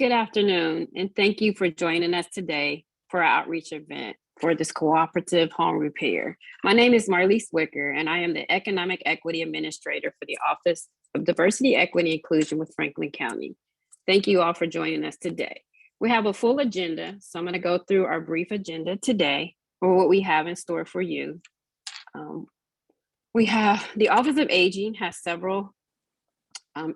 Good afternoon, and thank you for joining us today for our outreach event for this cooperative home repair. My name is Marlise Wicker, and I am the Economic Equity Administrator for the Office of Diversity, Equity, and Inclusion with Franklin County. Thank you all for joining us today. We have a full agenda, so I'm going to go through our brief agenda today for what we have in store for you. We have the Office of Aging has several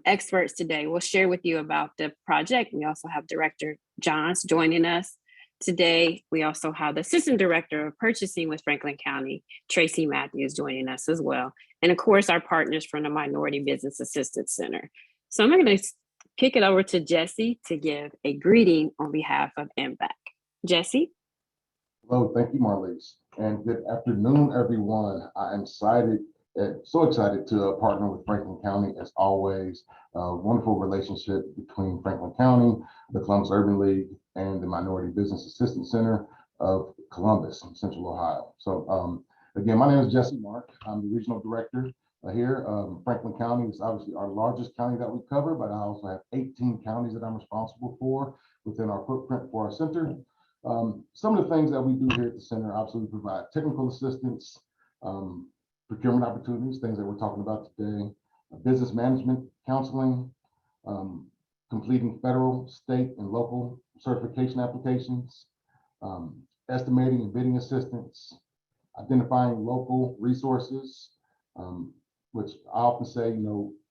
experts today. We'll share with you about the project. We also have Director Johns joining us today. We also have the Assistant Director of Purchasing with Franklin County, Tracy Matthews, joining us as well. And of course, our partners from the Minority Business Assistance Center. So I'm going to kick it over to Jesse to give a greeting on behalf of MBAC. Jesse? Hello, thank you, Marlise. And good afternoon, everyone. I am so excited to partner with Franklin County as always. A wonderful relationship between Franklin County, the Columbus Urban League, and the Minority Business Assistance Center of Columbus, Central Ohio. So again, my name is Jesse Mark. I'm the Regional Director here. Franklin County is obviously our largest county that we cover, but I also have 18 counties that I'm responsible for within our footprint for our center. Some of the things that we do here at the center, obviously we provide technical assistance, procurement opportunities, things that we're talking about today, business management counseling, completing federal, state, and local certification applications, estimating and bidding assistance, identifying local resources, which I often say,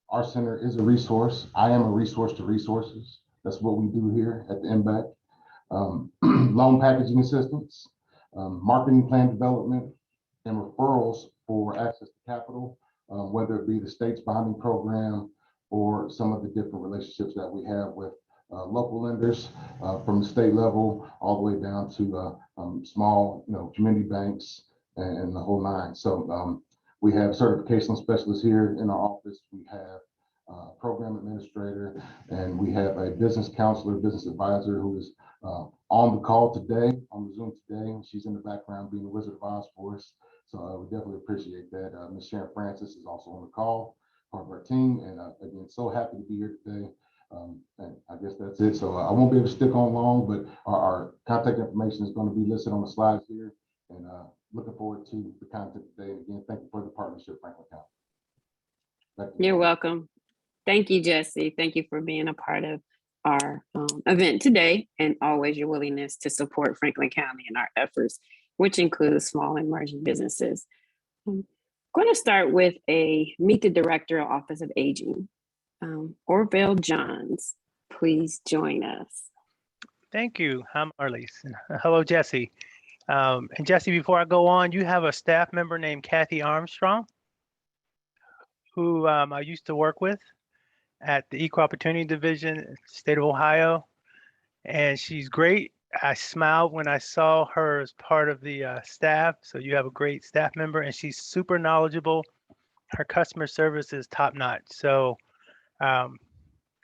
our center is a resource. I am a resource to resources. That's what we do here at the MBAC. Loan packaging assistance, marketing plan development, and referrals for access to capital, whether it be the state's bonding program or some of the different relationships that we have with local lenders from the state level all the way down to small, community banks and the whole nine. So we have certification specialists here in our office. We have a program administrator, and we have a business counselor, business advisor who is on the call today, on the Zoom today. She's in the background being the Wizard of Oz for us. So we definitely appreciate that. Ms. Sharon Francis is also on the call, part of our team. And again, so happy to be here today. And I guess that's it. So I won't be able to stick on long, but our contact information is going to be listed on the slides here. And looking forward to the content today. And again, thank you for the partnership, Franklin County. You're welcome. Thank you, Jesse. Thank you for being a part of our event today, and always your willingness to support Franklin County and our efforts, which includes small and emerging businesses. I'm going to start with meet the Director of Office of Aging. Orville Johns, please join us. Thank you. I'm Marlise. Hello, Jesse. And Jesse, before I go on, you have a staff member named Kathy Armstrong, who I used to work with at the Equal Opportunity Division, state of Ohio, and she's great. I smiled when I saw her as part of the staff. So you have a great staff member, and she's super knowledgeable. Her customer service is top notch. So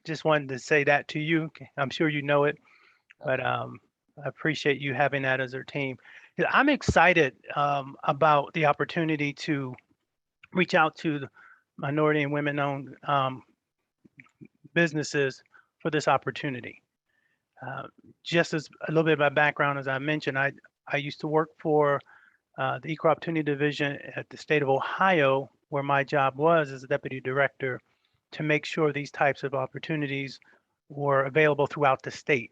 just wanted to say that to you. I'm sure you know it, but I appreciate you having that as our team. I'm excited about the opportunity to reach out to the minority and women-owned businesses for this opportunity. Just as a little bit of my background, as I mentioned, I used to work for the Equal Opportunity Division at the state of Ohio, where my job was as a deputy director to make sure these types of opportunities were available throughout the state.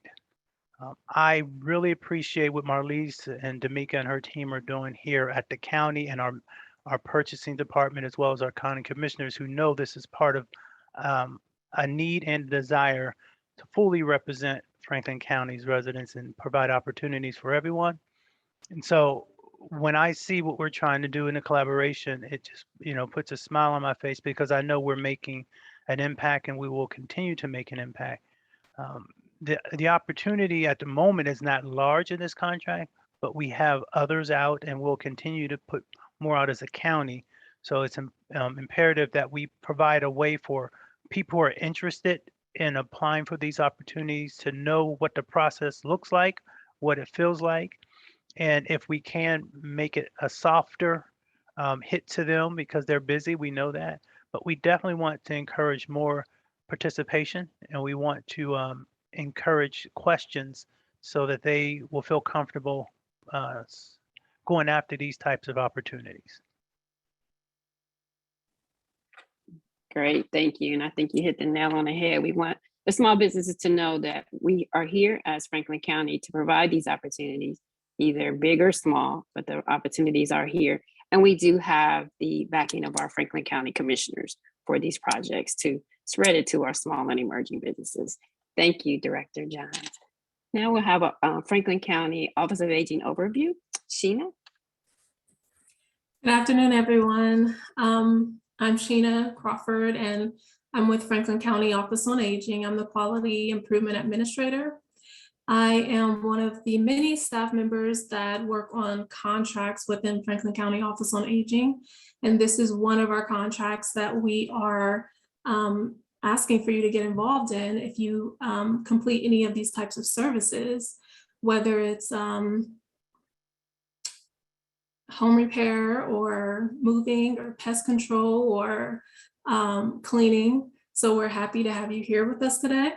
I really appreciate what Marlise and D'Amica and her team are doing here at the county and our purchasing department, as well as our county commissioners, who know this is part of a need and desire to fully represent Franklin County's residents and provide opportunities for everyone. And so when I see what we're trying to do in a collaboration, it just, puts a smile on my face, because I know we're making an impact and we will continue to make an impact. The opportunity at the moment is not large in this contract, but we have others out and we'll continue to put more out as a county. So it's imperative that we provide a way for people who are interested in applying for these opportunities to know what the process looks like, what it feels like, and if we can make it a softer hit to them, because they're busy, we know that, but we definitely want to encourage more participation, and we want to encourage questions so that they will feel comfortable going after these types of opportunities. Great, thank you. And I think you hit the nail on the head. We want the small businesses to know that we are here as Franklin County to provide these opportunities, either big or small, but the opportunities are here. And we do have the backing of our Franklin County commissioners for these projects to spread it to our small and emerging businesses. Thank you, Director Johns. Now we'll have a Franklin County Office of Aging overview. Sheena. Good afternoon, everyone. I'm Sheena Crawford, and I'm with Franklin County Office on Aging. I'm the Quality Improvement Administrator. I am one of the many staff members that work on contracts within Franklin County Office on Aging. And this is one of our contracts that we are asking for you to get involved in if you complete any of these types of services, whether it's home repair or moving or pest control or cleaning. So we're happy to have you here with us today.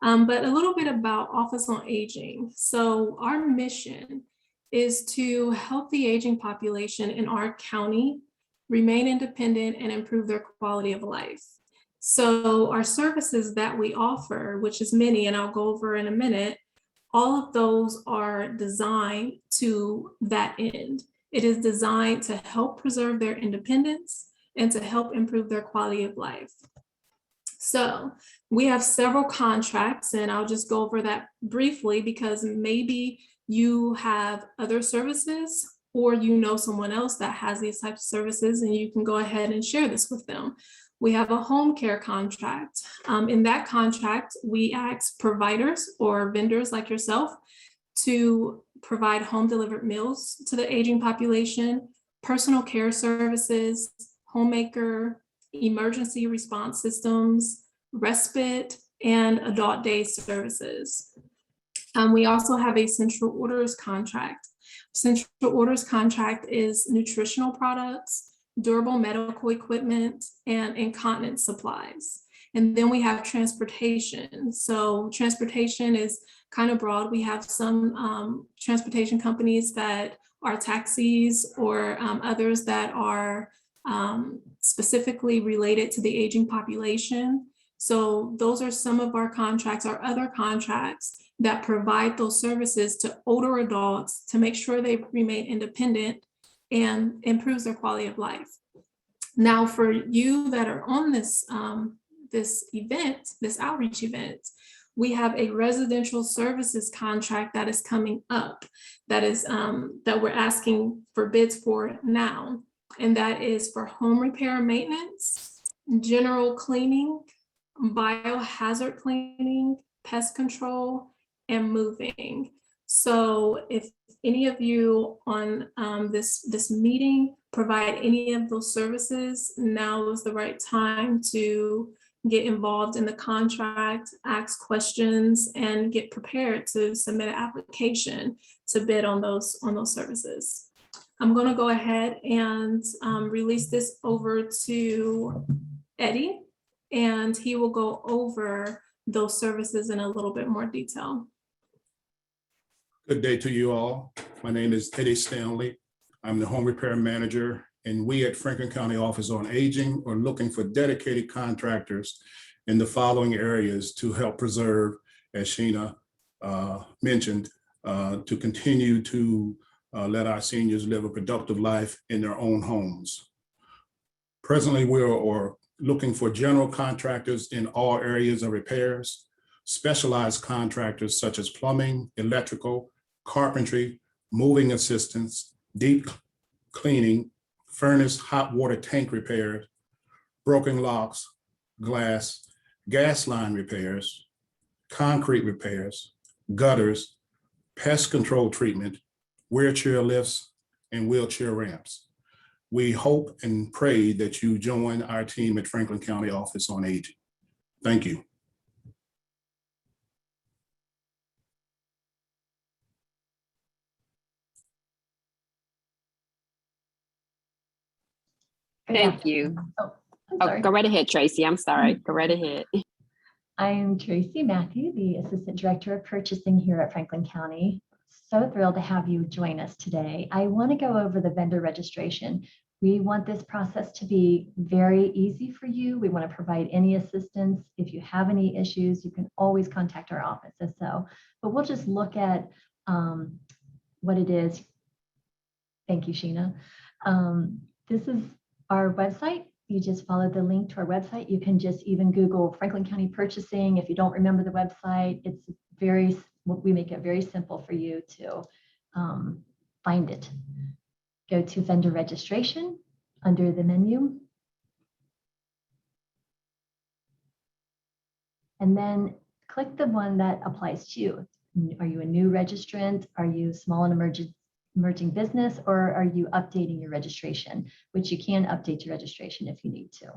But a little bit about Office on Aging. So our mission is to help the aging population in our county remain independent and improve their quality of life. So our services that we offer, which is many, and I'll go over in a minute, all of those are designed to that end. It is designed to help preserve their independence and to help improve their quality of life. So we have several contracts, and I'll just go over that briefly because maybe you have other services or you know someone else that has these types of services and you can go ahead and share this with them. We have a home care contract. In that contract, we ask providers or vendors like yourself to provide home delivered meals to the aging population, personal care services, homemaker, emergency response systems, respite, and adult day services. We also have a central orders contract. Central orders contract is nutritional products, durable medical equipment, and incontinence supplies. And then we have transportation. So transportation is kind of broad. We have some transportation companies that are taxis or others that are specifically related to the aging population. So those are some of our contracts, our other contracts that provide those services to older adults to make sure they remain independent and improves their quality of life. Now, for you that are on this, this outreach event, we have a residential services contract that is coming up that is that we're asking for bids for now. And that is for home repair and maintenance, general cleaning, biohazard cleaning, pest control, and moving. So if any of you on this meeting provide any of those services, now is the right time to get involved in the contract, ask questions, and get prepared to submit an application to bid on those services. I'm going to go ahead and release this over to Eddie, and he will go over those services in a little bit more detail. Good day to you all. My name is Eddie Stanley. I'm the home repair manager, and we at Franklin County Office on Aging are looking for dedicated contractors in the following areas to help preserve, as Sheena mentioned, to continue to let our seniors live a productive life in their own homes. Presently, we are looking for general contractors in all areas of repairs, specialized contractors such as plumbing, electrical, carpentry, moving assistance, deep cleaning, furnace, hot water tank repairs, broken locks, glass, gas line repairs, concrete repairs, gutters, pest control treatment, wheelchair lifts, and wheelchair ramps. We hope and pray that you join our team at Franklin County Office on Aging. Thank you. Thank you. Oh, I'm Oh, sorry. go right ahead, Tracy. I'm sorry. Go right ahead. I'm Tracy Matthew, the Assistant Director of Purchasing here at Franklin County. So thrilled to have you join us today. I want to go over the vendor registration. We want this process to be very easy for you. We want to provide any assistance. If you have any issues, you can always contact our office. So, but we'll just look at what it is. Thank you, Sheena. This is our website. You just follow the link to our website. You can just even Google Franklin County Purchasing. If you don't remember the website, we make it very simple for you to find it. Go to vendor registration under the menu. And then click the one that applies to you. Are you a new registrant? Are you small and emerging business, or are you updating your registration, which you can update your registration if you need to.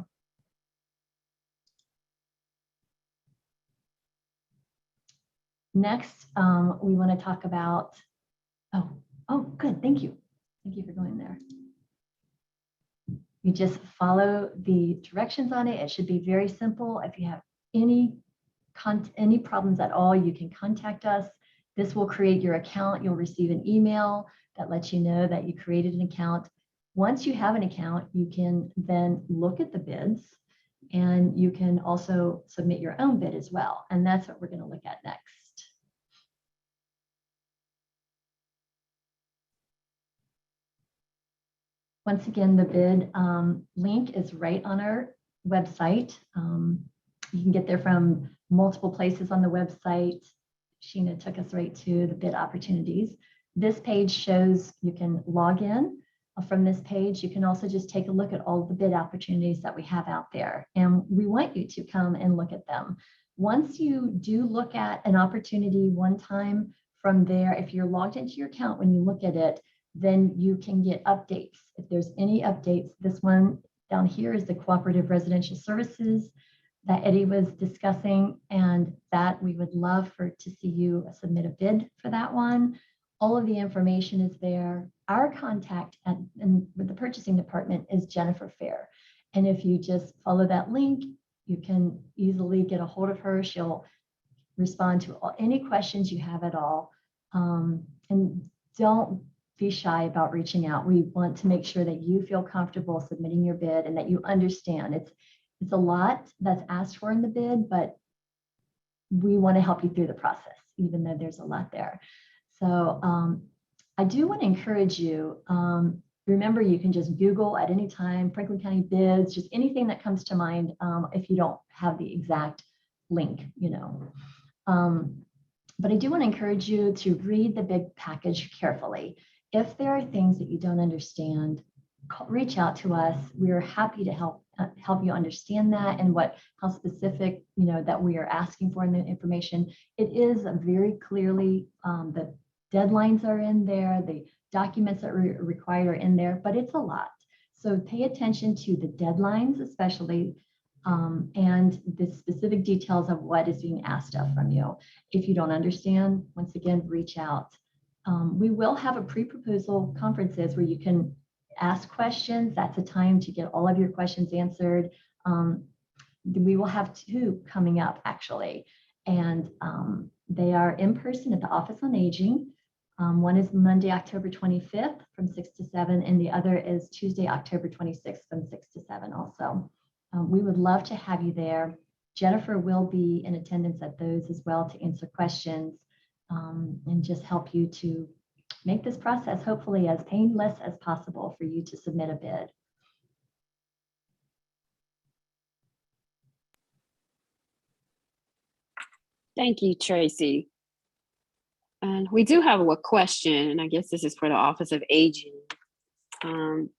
Next, we want to talk about, oh, good, thank you. Thank you for going there. You just follow the directions on it. It should be very simple. If you have any problems at all, you can contact us. This will create your account. You'll receive an email that lets you know that you created an account. Once you have an account, you can then look at the bids, and you can also submit your own bid as well. And that's what we're going to look at next. Once again, the bid link is right on our website. You can get there from multiple places on the website. Sheena took us right to the bid opportunities. This page shows you can log in from this page. You can also just take a look at all of the bid opportunities that we have out there. And we want you to come and look at them. Once you do look at an opportunity one time, from there, if you're logged into your account, when you look at it, then you can get updates. If there's any updates, this one down here is the Cooperative Residential Services that Eddie was discussing, and that we would love to see you submit a bid for that one. All of the information is there. Our contact with the purchasing department is Jennifer Fair. And if you just follow that link, you can easily get a hold of her. She'll respond to any questions you have at all. And don't be shy about reaching out. We want to make sure that you feel comfortable submitting your bid and that you understand it's a lot that's asked for in the bid, but we want to help you through the process, even though there's a lot there. So I do want to encourage you, remember, you can just Google at any time, Franklin County bids, just anything that comes to mind if you don't have the exact link, But I do want to encourage you to read the bid package carefully. If there are things that you don't understand, reach out to us. We are happy to help you understand that and how specific, that we are asking for in the information. It is very clearly, the deadlines are in there, the documents that we require are in there, but it's a lot. So pay attention to the deadlines, especially, and the specific details of what is being asked of from you. If you don't understand, once again, reach out. We will have a pre-proposal conferences where you can ask questions. That's a time to get all of your questions answered. We will have 2 coming up, actually, and they are in person at the Office on Aging. One is Monday, October 25th from 6 to 7, and the other is Tuesday, October 26th from 6 to 7 also. We would love to have you there. Jennifer will be in attendance at those as well to answer questions and just help you to make this process hopefully as painless as possible for you to submit a bid. Thank you, Tracy. And we do have a question, and I guess this is for the Office of Aging.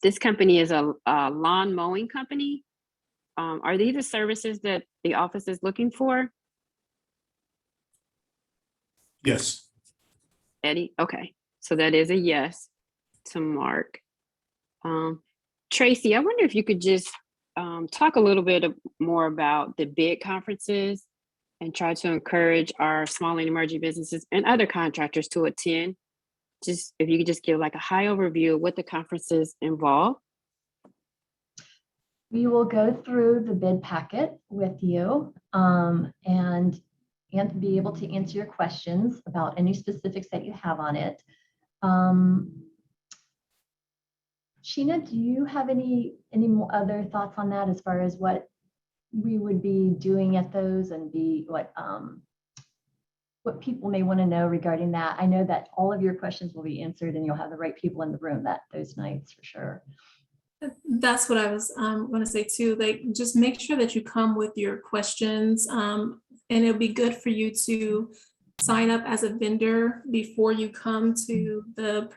This company is a lawn mowing company. Are these the services that the office is looking for? Yes. Eddie? Okay, so that is a yes to Mark. Tracy, I wonder if you could just talk a little bit more about the bid conferences and try to encourage our small and emerging businesses and other contractors to attend. Just if you could just give like a high overview of what the conferences involve. We will go through the bid packet with you and be able to answer your questions about any specifics that you have on it. Sheena, do you have any other thoughts on that as far as what we would be doing at those and what people may want to know regarding that? I know that all of your questions will be answered and you'll have the right people in the room those nights for sure. That's what I was going to say too. Like, just make sure that you come with your questions, and it'll be good for you to sign up as a vendor before you come to the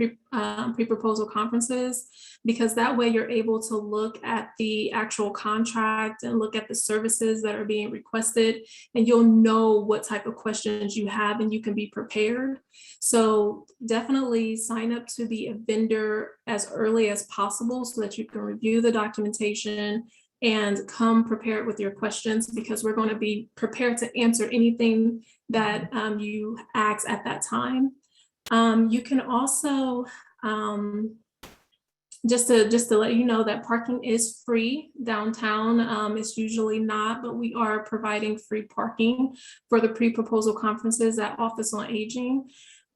pre-proposal conferences, because that way you're able to look at the actual contract and look at the services that are being requested, and you'll know what type of questions you have and you can be prepared. So definitely sign up to be a vendor as early as possible so that you can review the documentation and come prepared with your questions, because we're going to be prepared to answer anything that you ask at that time. You can also, just to let you know that parking is free downtown. It's usually not, but we are providing free parking for the pre-proposal conferences at Office on Aging.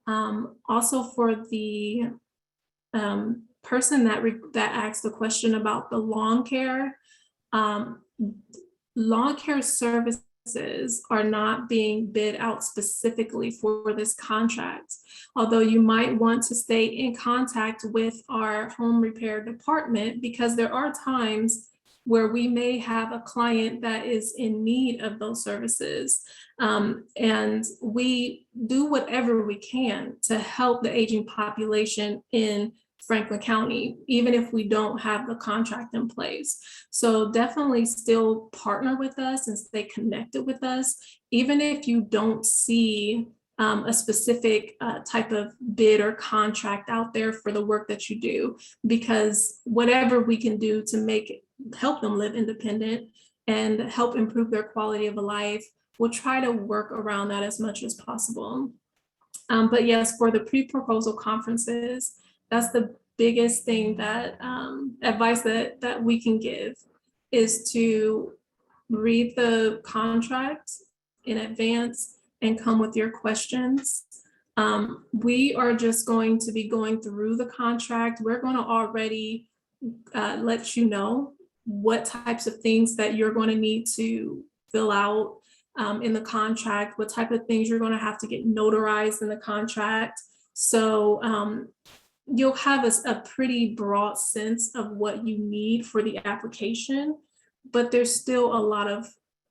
Also for the person that asked the question about the lawn care, lawn care services are not being bid out specifically for this contract. Although you might want to stay in contact with our home repair department, because there are times where we may have a client that is in need of those services. And we do whatever we can to help the aging population in Franklin County, even if we don't have the contract in place. So definitely still partner with us and stay connected with us, even if you don't see a specific type of bid or contract out there for the work that you do, because whatever we can do to help them live independent and help improve their quality of life, we'll try to work around that as much as possible. But yes, for the pre-proposal conferences, that's the biggest thing that advice that we can give is to read the contract in advance and come with your questions. We are just going to be going through the contract. We're going to already let you know what types of things that you're going to need to fill out in the contract, what type of things you're going to have to get notarized in the contract. So you'll have a pretty broad sense of what you need for the application, but there's still a lot of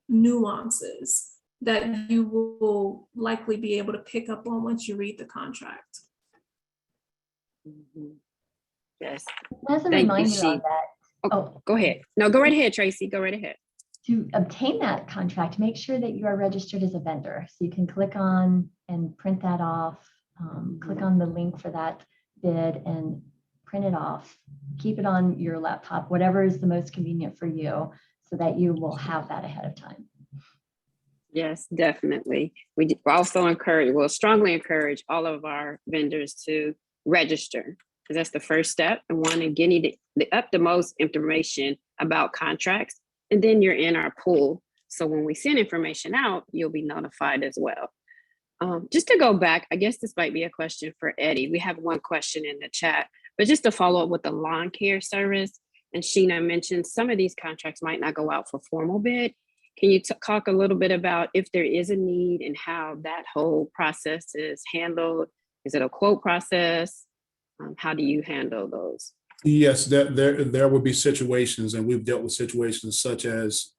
nuances that you will likely be able to pick up on once you read the contract. Mhm. Yes. As a Thank you, reminder She. on that, Oh, go ahead. No, go right ahead, Tracy. Go right ahead. to obtain that contract, make sure that you are registered as a vendor. So you can click on and print that off, click on the link for that bid and print it off, keep it on your laptop, whatever is the most convenient for you, so that you will have that ahead of time. Yes, definitely. We also strongly encourage all of our vendors to register, because that's the first step. And one, and getting the most information about contracts. And then you're in our pool. So when we send information out, you'll be notified as well. Just to go back, I guess this might be a question for Eddie. We have one question in the chat, but just to follow up with the lawn care service, and Sheena mentioned some of these contracts might not go out for formal bid. Can you talk a little bit about if there is a need and how that whole process is handled? Is it a quote process? How do you handle those? Yes, there will be situations, and we've dealt with situations such as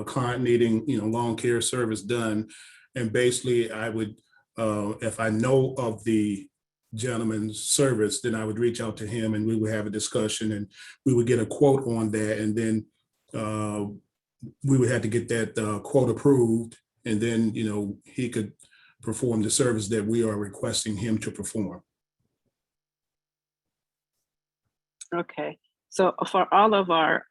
client needing, lawn care service done. And basically I would, if I know of the gentleman's service, then I would reach out to him and we would have a discussion and we would get a quote on that. And then we would have to get that quote approved. And then, he could perform the service that we are requesting him to perform. Okay, so for all of our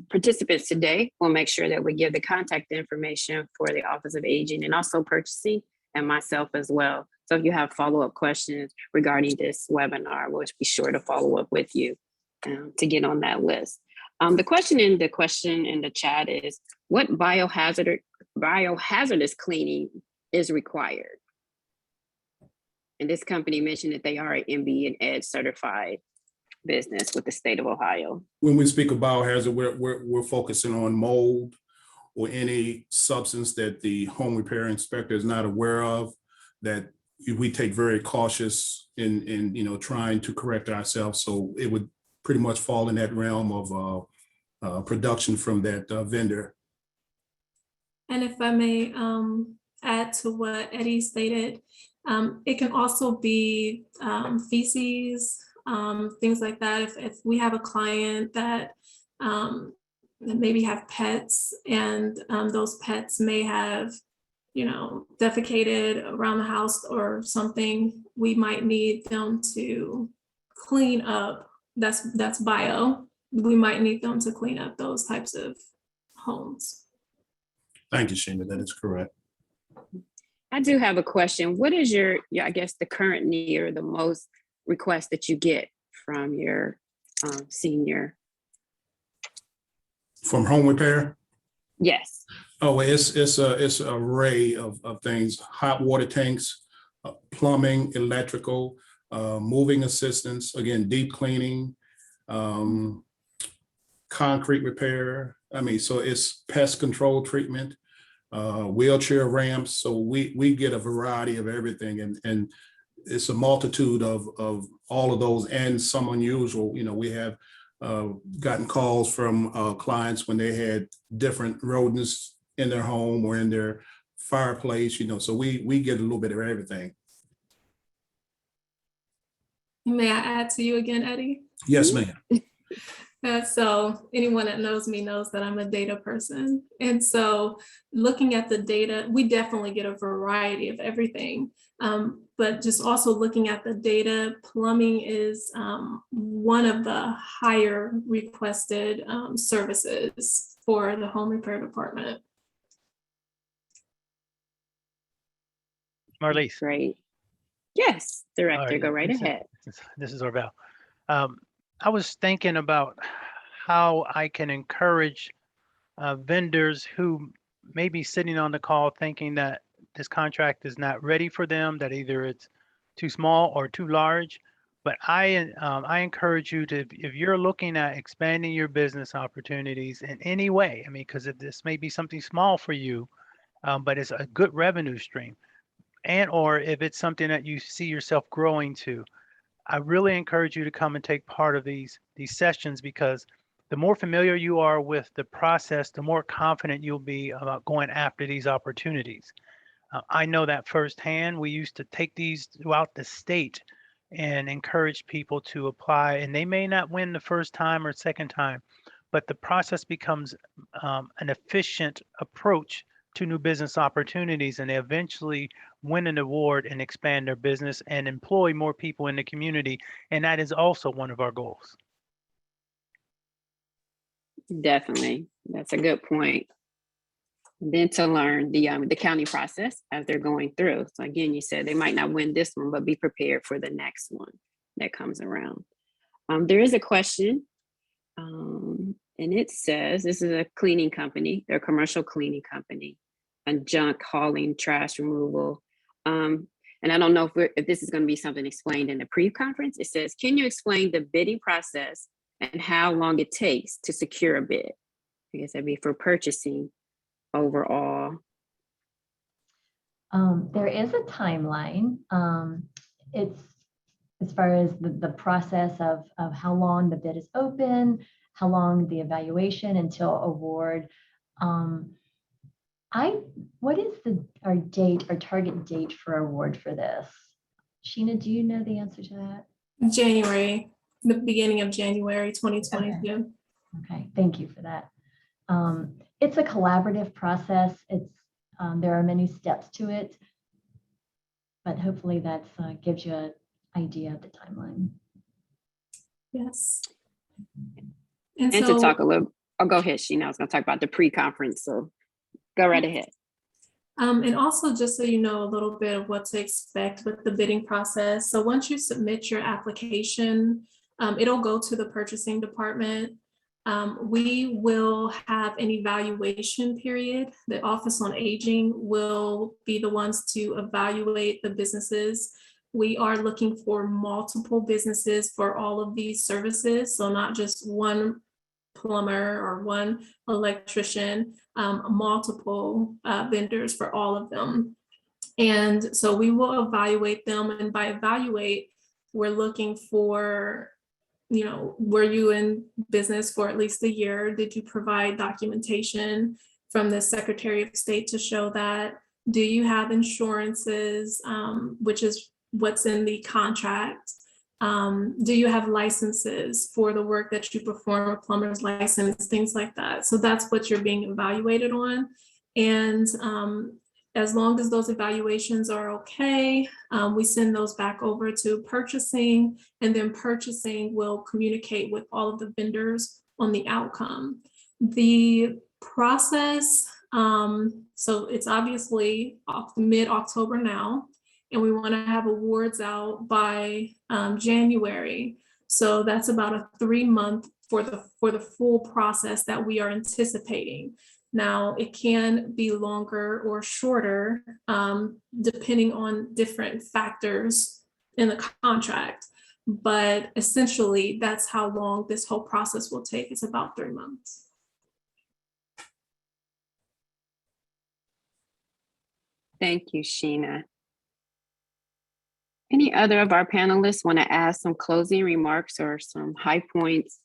participants today, we'll make sure that we give the contact information for the Office of Aging and also purchasing, and myself as well. So if you have follow-up questions regarding this webinar, we'll be sure to follow up with you to get on that list. The question in the chat is, what biohazardous cleaning is required? And this company mentioned that they are an MBA and ED certified business with the state of Ohio. When we speak of biohazard, we're focusing on mold or any substance that the home repair inspector is not aware of, that we take very cautious in trying to correct ourselves. So it would pretty much fall in that realm of production from that vendor. And if I may add to what Eddie stated, it can also be feces, things like that. If we have a client that maybe have pets, and those pets may have, defecated around the house or something, we might need them to clean up. That's bio. We might need them to clean up those types of homes. Thank you, Sheena. That is correct. I do have a question. What is your I guess the current need or the most requests that you get from your senior? From home repair? Yes. Oh, it's an array of things: hot water tanks, plumbing, electrical, moving assistance, again, deep cleaning, concrete repair. I mean, so it's pest control treatment, wheelchair ramps. So we get a variety of everything, and it's a multitude of all of those, and some unusual. We have gotten calls from clients when they had different rodents in their home or in their fireplace, so we get a little bit of everything. May I add to you again, Eddie? Yes, ma'am. So anyone that knows me knows that I'm a data person. And so looking at the data, we definitely get a variety of everything. But just also looking at the data, plumbing is one of the higher requested services for the home repair department. Marlise. Great. Yes, Director, right, go right ahead. This is Orville. I was thinking about how I can encourage vendors who may be sitting on the call thinking that this contract is not ready for them, that either it's too small or too large. But I encourage you to, if you're looking at expanding your business opportunities in any way, I mean, because if this may be something small for you, but it's a good revenue stream, and or if it's something that you see yourself growing to, I really encourage you to come and take part of these sessions, because the more familiar you are with the process, the more confident you'll be about going after these opportunities. I know that firsthand. We used to take these throughout the state and encourage people to apply, and they may not win the first time or second time, but the process becomes an efficient approach to new business opportunities, and they eventually win an award and expand their business and employ more people in the community. And that is also one of our goals. Definitely. That's a good point. And then to learn the county process as they're going through. So again, you said they might not win this one, but be prepared for the next one that comes around. There is a question, and it says, this is a cleaning company, they're a commercial cleaning company, and junk hauling, trash removal. And I don't know if this is going to be something explained in the pre-conference. It says, can you explain the bidding process and how long it takes to secure a bid? I guess that'd be for purchasing overall. There is a timeline. It's as far as the process of how long the bid is open, how long the evaluation until award. What is our target date for award for this? Sheena, do you know the answer to that? January, the beginning of January 2022. Okay, thank you for that. It's a collaborative process. There are many steps to it, but hopefully that gives you an idea of the timeline. Yes. And so, to talk a little, oh, go ahead, Sheena. I was going to talk about the pre-conference, so go right ahead. And also, just so you know a little bit of what to expect with the bidding process. So once you submit your application, it'll go to the purchasing department. We will have an evaluation period. The Office on Aging will be the ones to evaluate the businesses. We are looking for multiple businesses for all of these services, so not just one plumber or one electrician, multiple vendors for all of them. And so we will evaluate them, and by evaluate, we're looking for, were you in business for at least a year? Did you provide documentation from the Secretary of State to show that? Do you have insurances, which is what's in the contract? Do you have licenses for the work that you perform, a plumber's license, things like that? So that's what you're being evaluated on. And as long as those evaluations are okay, we send those back over to purchasing, and then purchasing will communicate with all of the vendors on the outcome. The process, so it's obviously mid-October now, and we want to have awards out by January. So that's about a 3-month for the full process that we are anticipating. Now, it can be longer or shorter, depending on different factors in the contract. But essentially, that's how long this whole process will take. It's about 3 months. Thank you, Sheena. Any other of our panelists want to add some closing remarks or some high points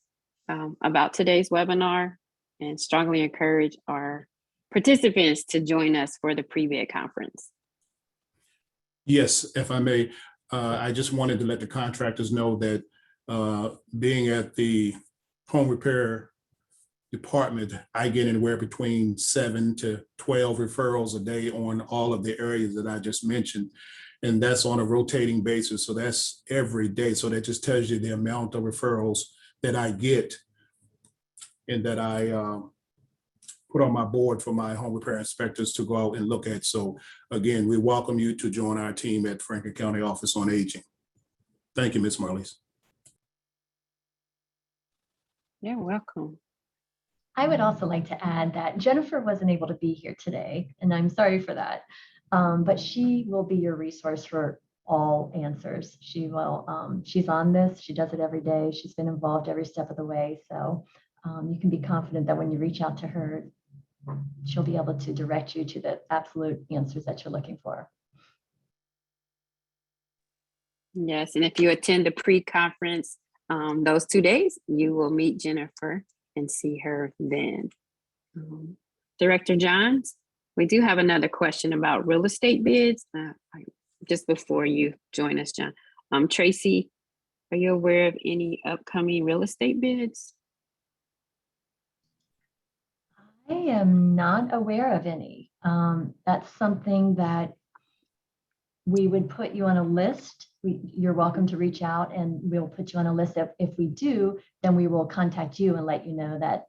about today's webinar? And strongly encourage our participants to join us for the pre-bid conference. Yes, if I may, I just wanted to let the contractors know that being at the home repair department, I get anywhere between 7 to 12 referrals a day on all of the areas that I just mentioned. And that's on a rotating basis. So that's every day. So that just tells you the amount of referrals that I get and that I put on my board for my home repair inspectors to go out and look at. So again, we welcome you to join our team at Franklin County Office on Aging. Thank you, Ms. Marlies. You're welcome. I would also like to add that Jennifer wasn't able to be here today, and I'm sorry for that. But she will be your resource for all answers. She will, she's on this, she does it every day. She's been involved every step of the way. So you can be confident that when you reach out to her, she'll be able to direct you to the absolute answers that you're looking for. Yes, and if you attend the pre-conference those 2 days, you will meet Jennifer and see her then. Director Johns, we do have another question about real estate bids. Just before you join us, John. Tracy, are you aware of any upcoming real estate bids? I am not aware of any. That's something that we would put you on a list. You're welcome to reach out and we'll put you on a list. If we do, then we will contact you and let you know that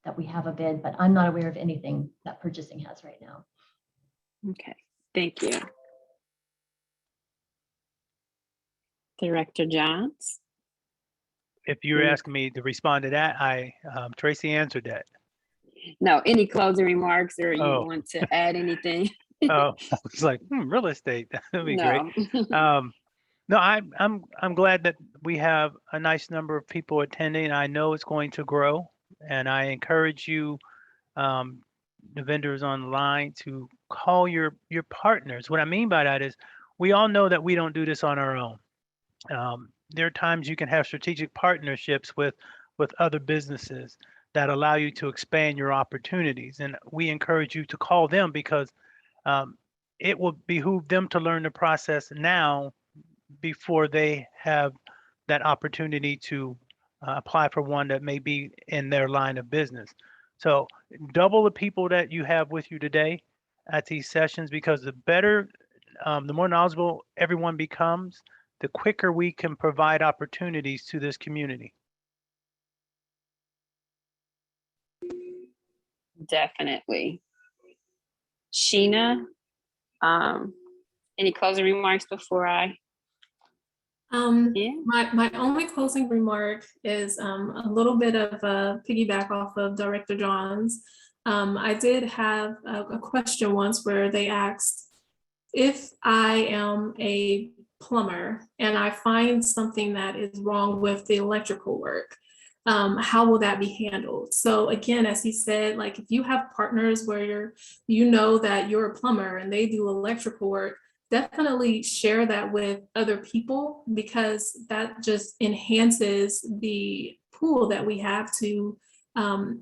that we have a bid, but I'm not aware of anything that purchasing has right now. Okay, thank you. Director Johns? If you're asking me to respond to that, Tracy answered that. No, any closing remarks or you want to add anything? Oh, I was like, real estate, that'd be great. No. No, I'm glad that we have a nice number of people attending. I know it's going to grow, and I encourage you, the vendors online, to call your partners. What I mean by that is, we all know that we don't do this on our own. There are times you can have strategic partnerships with other businesses that allow you to expand your opportunities, and we encourage you to call them because it will behoove them to learn the process now before they have that opportunity to apply for one that may be in their line of business. So double the people that you have with you today at these sessions, because the better, the more knowledgeable everyone becomes, the quicker we can provide opportunities to this community. Definitely. Sheena, any closing remarks before I Yeah. My only closing remark is a little bit of a piggyback off of Director John's. I did have a question once where they asked, if I am a plumber and I find something that is wrong with the electrical work, how will that be handled? So again, as he said, like if you have partners where you know that you're a plumber and they do electrical work, definitely share that with other people, because that just enhances the pool that we have to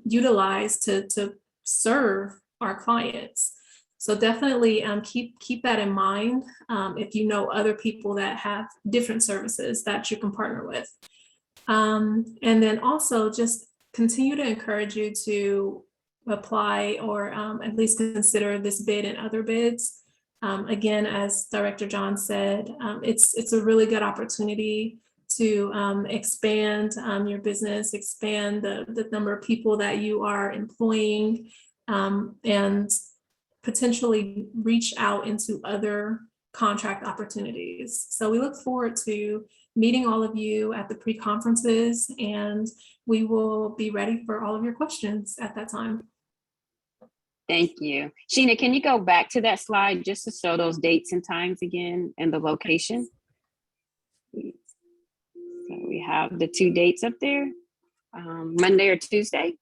utilize to serve our clients. So definitely keep that in mind if you know other people that have different services that you can partner with. And then also just continue to encourage you to apply or at least consider this bid and other bids. Again, as Director John said, it's a really good opportunity to expand your business, expand the number of people that you are employing, and potentially reach out into other contract opportunities. So we look forward to meeting all of you at the pre-conferences, and we will be ready for all of your questions at that time. Thank you. Sheena, can you go back to that slide just to show those dates and times again and the location? So we have the 2 dates up there, Monday or Tuesday,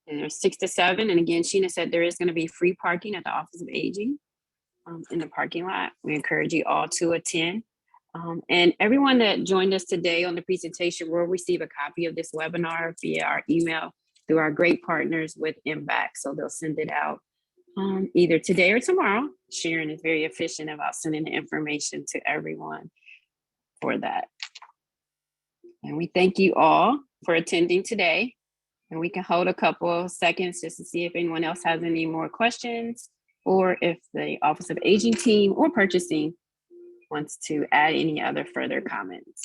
and there's 6 to 7. And again, Sheena said there is going to be free parking at the Office of Aging in the parking lot. We encourage you all to attend. And everyone that joined us today on the presentation will receive a copy of this webinar via our email through our great partners with MBAC. So they'll send it out either today or tomorrow. Sharon is very efficient about sending the information to everyone for that. And we thank you all for attending today. And we can hold a couple of seconds just to see if anyone else has any more questions, or if the Office of Aging team or purchasing wants to add any other further comments.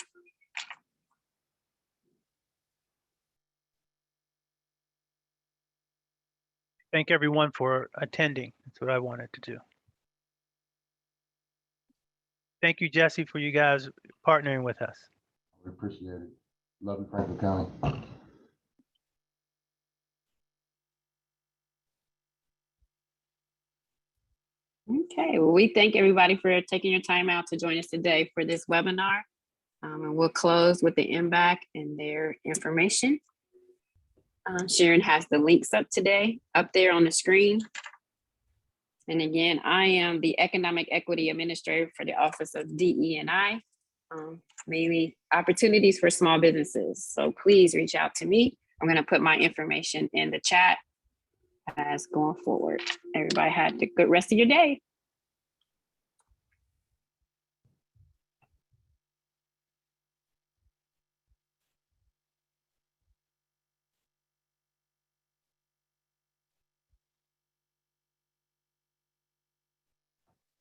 Thank everyone for attending. That's what I wanted to do. Thank you, Jesse, for you guys partnering with us. We appreciate it. Love you, Franklin County. Okay, well, we thank everybody for taking your time out to join us today for this webinar. And we'll close with the MBAC and their information. Sharon has the links up there on the screen. And again, I am the Economic Equity Administrator for the Office of DE&I, mainly opportunities for small businesses. So please reach out to me. I'm going to put my information in the chat as going forward. Everybody have a good rest of your day.